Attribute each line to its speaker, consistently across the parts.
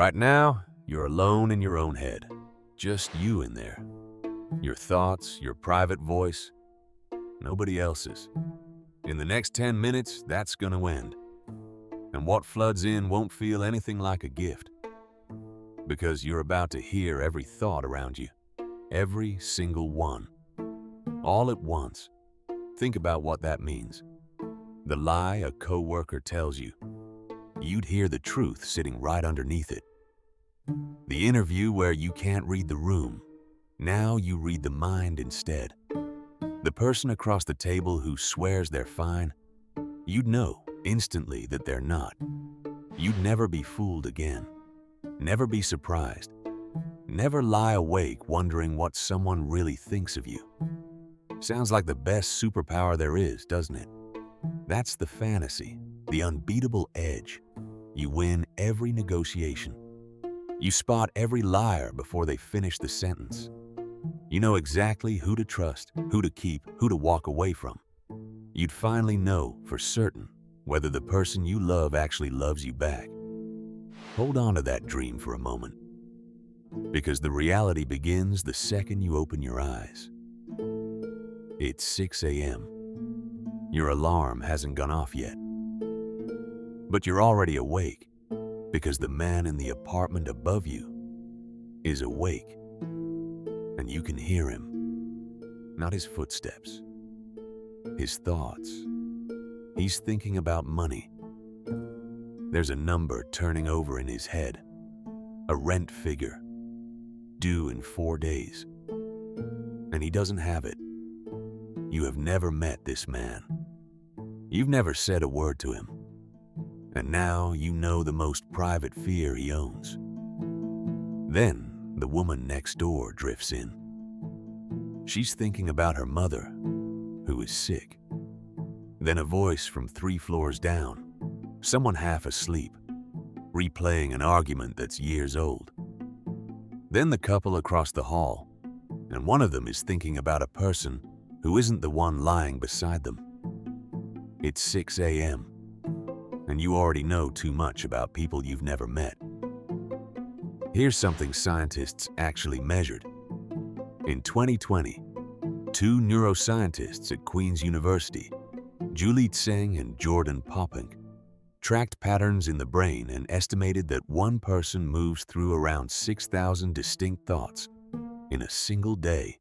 Speaker 1: Right now, you're alone in your own head. Just you in there. Your thoughts, your private voice, nobody else's. In the next 10 minutes, that's gonna end. And what floods in won't feel anything like a gift. Because you're about to hear every thought around you. Every single one. All at once. Think about what that means. The lie a coworker tells you. You'd hear the truth sitting right underneath it. The interview where you can't read the room. Now you read the mind instead. The person across the table who swears they're fine, you'd know instantly that they're not. You'd never be fooled again. Never be surprised. Never lie awake wondering what someone really thinks of you. Sounds like the best superpower there is, doesn't it? That's the fantasy, the unbeatable edge. You win every negotiation. You spot every liar before they finish the sentence. You know exactly who to trust, who to keep, who to walk away from. You'd finally know for certain whether the person you love actually loves you back. Hold on to that dream for a moment, because the reality begins the second you open your eyes. It's 6 a.m. Your alarm hasn't gone off yet, but you're already awake because the man in the apartment above you is awake, and you can hear him. Not his footsteps, his thoughts. He's thinking about money. There's a number turning over in his head, a rent figure, due in 4 days, and he doesn't have it. You have never met this man. You've never said a word to him, and now you know the most private fear he owns. Then the woman next door drifts in. She's thinking about her mother, who is sick. Then a voice from 3 floors down, someone half asleep, replaying an argument that's years old. Then the couple across the hall, and one of them is thinking about a person who isn't the one lying beside them. It's 6 a.m., and you already know too much about people you've never met. Here's something scientists actually measured. In 2020, 2 neuroscientists at Queen's University, Julie Tseng and Jordan Poppenk, tracked patterns in the brain and estimated that one person moves through around 6,000 distinct thoughts in a single day.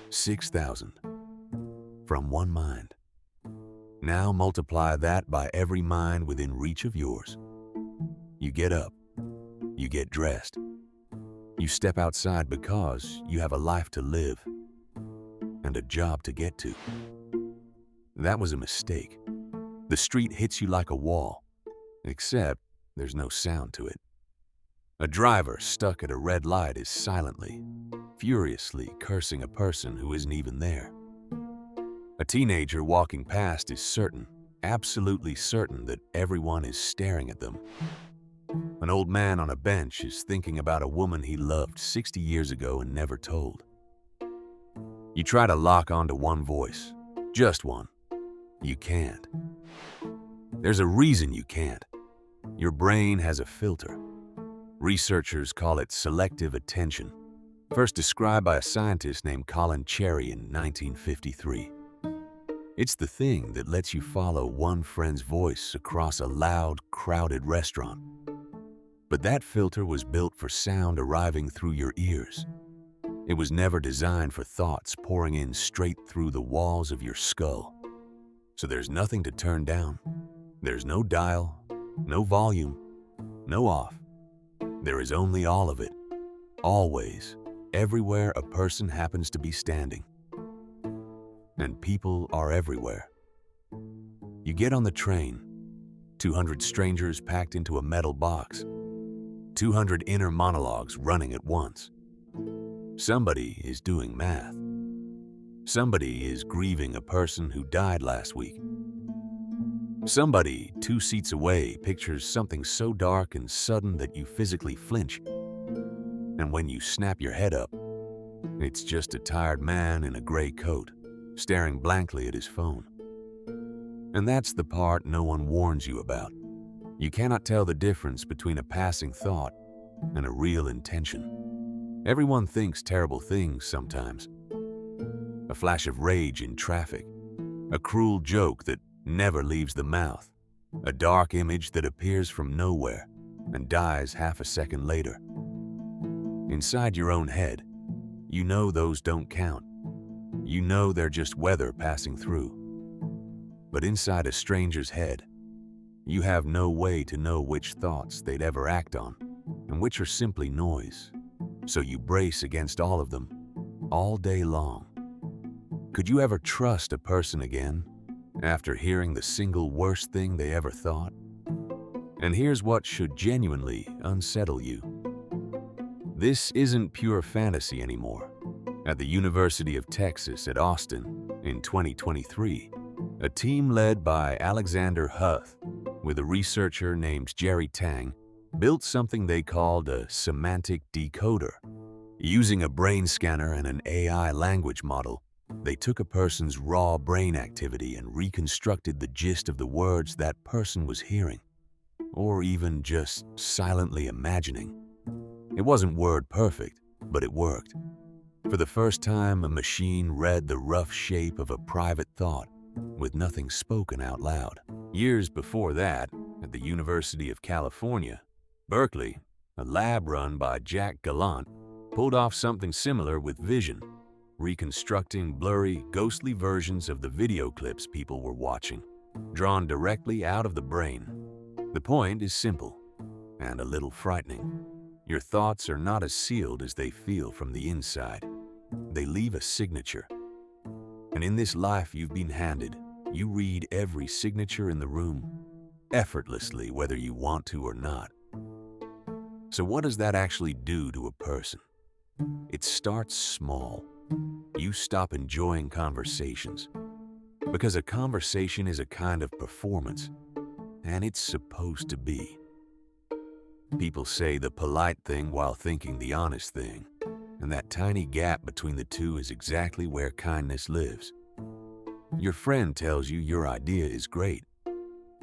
Speaker 1: 6,000 from one mind. Now multiply that by every mind within reach of yours. You get up, you get dressed, you step outside because you have a life to live and a job to get to. That was a mistake. The street hits you like a wall, except there's no sound to it. A driver stuck at a red light is silently, furiously cursing a person who isn't even there. A teenager walking past is certain, absolutely certain that everyone is staring at them. An old man on a bench is thinking about a woman he loved 60 years ago and never told. You try to lock onto one voice, just one. You can't. There's a reason you can't. Your brain has a filter. Researchers call it selective attention, first described by a scientist named Gallant in 1953. It's the thing that lets you follow one friend's voice across a loud, crowded restaurant. But that filter was built for sound arriving through your ears. It was never designed for thoughts pouring in straight through the walls of your skull. So there's nothing to turn down. There's no dial, no volume, no off. There is only all of it, always, everywhere a person happens to be standing. And people are everywhere. You get on the train, 200 strangers packed into a metal box, 200 inner monologues running at once. Somebody is doing math. Somebody is grieving a person who died last week. Somebody 2 seats away pictures something so dark and sudden that you physically flinch. And when you snap your head up, it's just a tired man in a gray coat, staring blankly at his phone. And that's the part no one warns you about. You cannot tell the difference between a passing thought and a real intention. Everyone thinks terrible things sometimes. A flash of rage in traffic, a cruel joke that never leaves the mouth, a dark image that appears from nowhere and dies half a second later. Inside your own head, you know those don't count. You know they're just weather passing through. But inside a stranger's head, you have no way to know which thoughts they'd ever act on and which are simply noise. So you brace against all of them, all day long. Could you ever trust a person again after hearing the single worst thing they ever thought? And here's what should genuinely unsettle you. This isn't pure fantasy anymore. At the University of Texas at Austin in 2023, a team led by Alexander Huth with a researcher named Tang built something they called a semantic decoder. Using a brain scanner and an AI language model, they took a person's raw brain activity and reconstructed the gist of the words that person was hearing, or even just silently imagining. It wasn't word perfect, but it worked. For the first time, a machine read the rough shape of a private thought with nothing spoken out loud. Years before that, at the University of California, Berkeley, a lab run by Gallant, pulled off something similar with vision, reconstructing blurry, ghostly versions of the video clips people were watching, drawn directly out of the brain. The point is simple and a little frightening. Your thoughts are not as sealed as they feel from the inside. They leave a signature. And in this life you've been handed, you read every signature in the room, effortlessly, whether you want to or not. So what does that actually do to a person? It starts small. You stop enjoying conversations. Because a conversation is a kind of performance, and it's supposed to be. People say the polite thing while thinking the honest thing, and that tiny gap between the two is exactly where kindness lives. Your friend tells you your idea is great.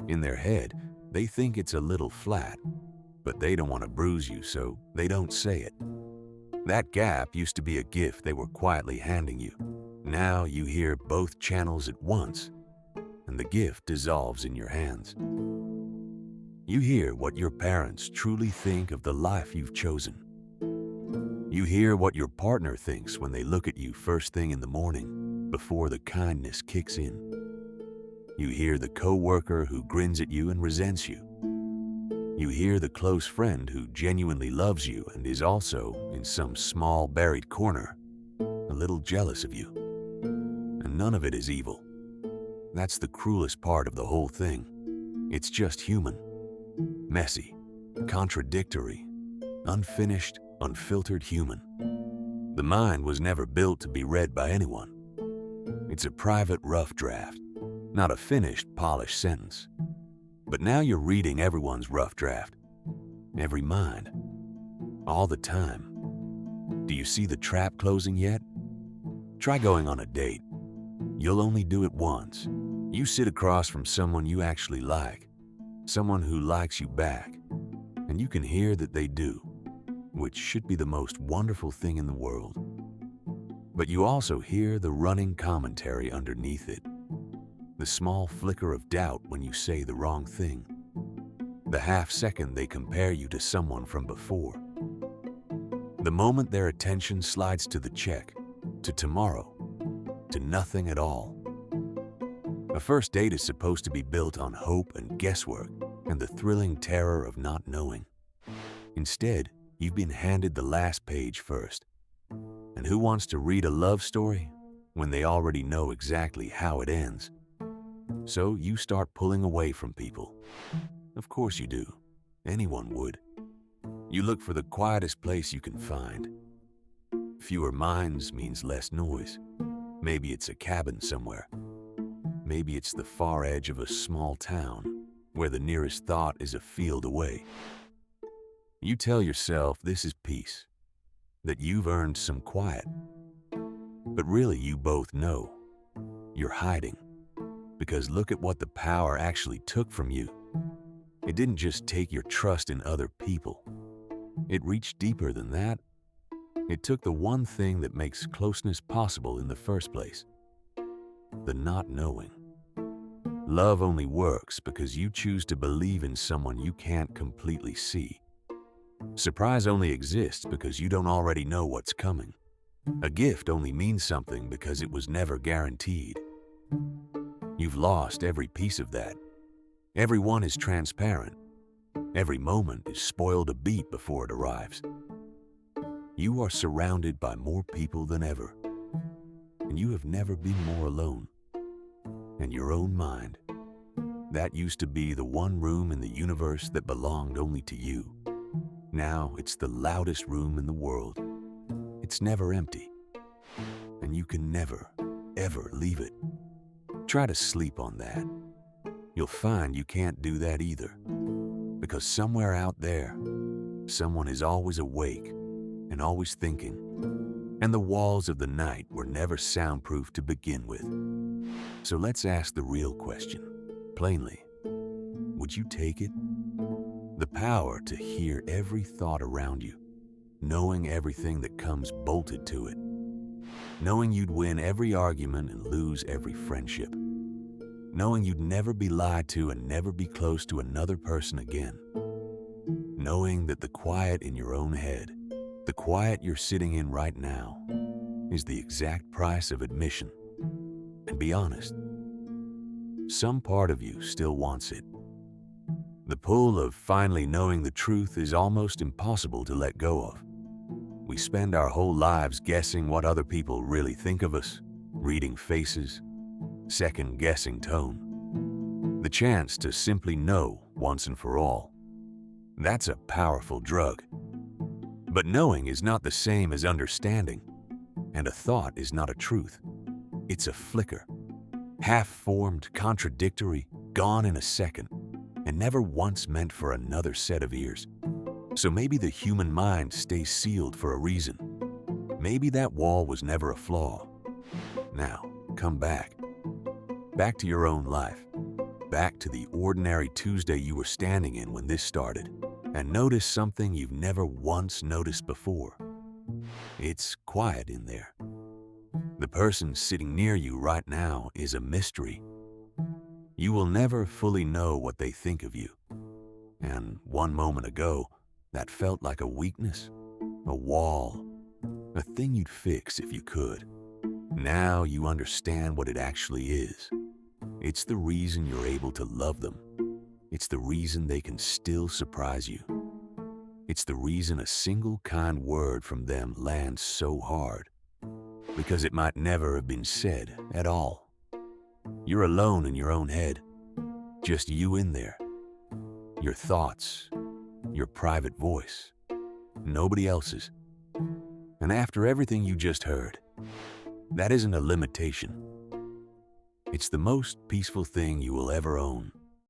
Speaker 1: In their head, they think it's a little flat, but they don't want to bruise you, so they don't say it. That gap used to be a gift they were quietly handing you. Now you hear both channels at once, and the gift dissolves in your hands. You hear what your parents truly think of the life you've chosen. You hear what your partner thinks when they look at you first thing in the morning, before the kindness kicks in. You hear the coworker who grins at you and resents you. You hear the close friend who genuinely loves you and is also, in some small buried corner, a little jealous of you. And none of it is evil. That's the cruelest part of the whole thing. It's just human. Messy, contradictory, unfinished, unfiltered human. The mind was never built to be read by anyone. It's a private rough draft, not a finished, polished sentence. But now you're reading everyone's rough draft, every mind, all the time. Do you see the trap closing yet? Try going on a date. You'll only do it once. You sit across from someone you actually like, someone who likes you back, and you can hear that they do, which should be the most wonderful thing in the world. But you also hear the running commentary underneath it, the small flicker of doubt when you say the wrong thing, the half second they compare you to someone from before, the moment their attention slides to the check, to tomorrow, to nothing at all. A first date is supposed to be built on hope and guesswork and the thrilling terror of not knowing. Instead, you've been handed the last page first. And who wants to read a love story when they already know exactly how it ends? So you start pulling away from people. Of course you do. Anyone would. You look for the quietest place you can find. Fewer minds means less noise. Maybe it's a cabin somewhere. Maybe it's the far edge of a small town where the nearest thought is a field away. You tell yourself this is peace, that you've earned some quiet. But really you both know you're hiding, because look at what the power actually took from you. It didn't just take your trust in other people. It reached deeper than that. It took the one thing that makes closeness possible in the first place: the not knowing. Love only works because you choose to believe in someone you can't completely see. Surprise only exists because you don't already know what's coming. A gift only means something because it was never guaranteed. You've lost every piece of that. Everyone is transparent. Every moment is spoiled a beat before it arrives. You are surrounded by more people than ever, and you have never been more alone. And your own mind, that used to be the one room in the universe that belonged only to you. Now it's the loudest room in the world. It's never empty, and you can never, ever leave it. Try to sleep on that. You'll find you can't do that either, because somewhere out there, someone is always awake and always thinking, and the walls of the night were never soundproof to begin with. So let's ask the real question, plainly. Would you take it? The power to hear every thought around you, knowing everything that comes bolted to it, knowing you'd win every argument and lose every friendship, knowing you'd never be lied to and never be close to another person again, knowing that the quiet in your own head, the quiet you're sitting in right now, is the exact price of admission. And be honest, some part of you still wants it. The pull of finally knowing the truth is almost impossible to let go of. We spend our whole lives guessing what other people really think of us, reading faces, second-guessing tone. The chance to simply know once and for all, that's a powerful drug. But knowing is not the same as understanding, and a thought is not a truth. It's a flicker, half-formed, contradictory, gone in a second, and never once meant for another set of ears. So maybe the human mind stays sealed for a reason. Maybe that wall was never a flaw. Now, come back. Back to your own life. Back to the ordinary Tuesday you were standing in when this started. And notice something you've never once noticed before. It's quiet in there. The person sitting near you right now is a mystery. You will never fully know what they think of you. And one moment ago, that felt like a weakness, a wall, a thing you'd fix if you could. Now you understand what it actually is. It's the reason you're able to love them. It's the reason they can still surprise you. It's the reason a single kind word from them lands so hard, because it might never have been said at all. You're alone in your own head, just you in there. Your thoughts, your private voice, nobody else's. And after everything you just heard, that isn't a limitation. It's the most peaceful thing you will ever own.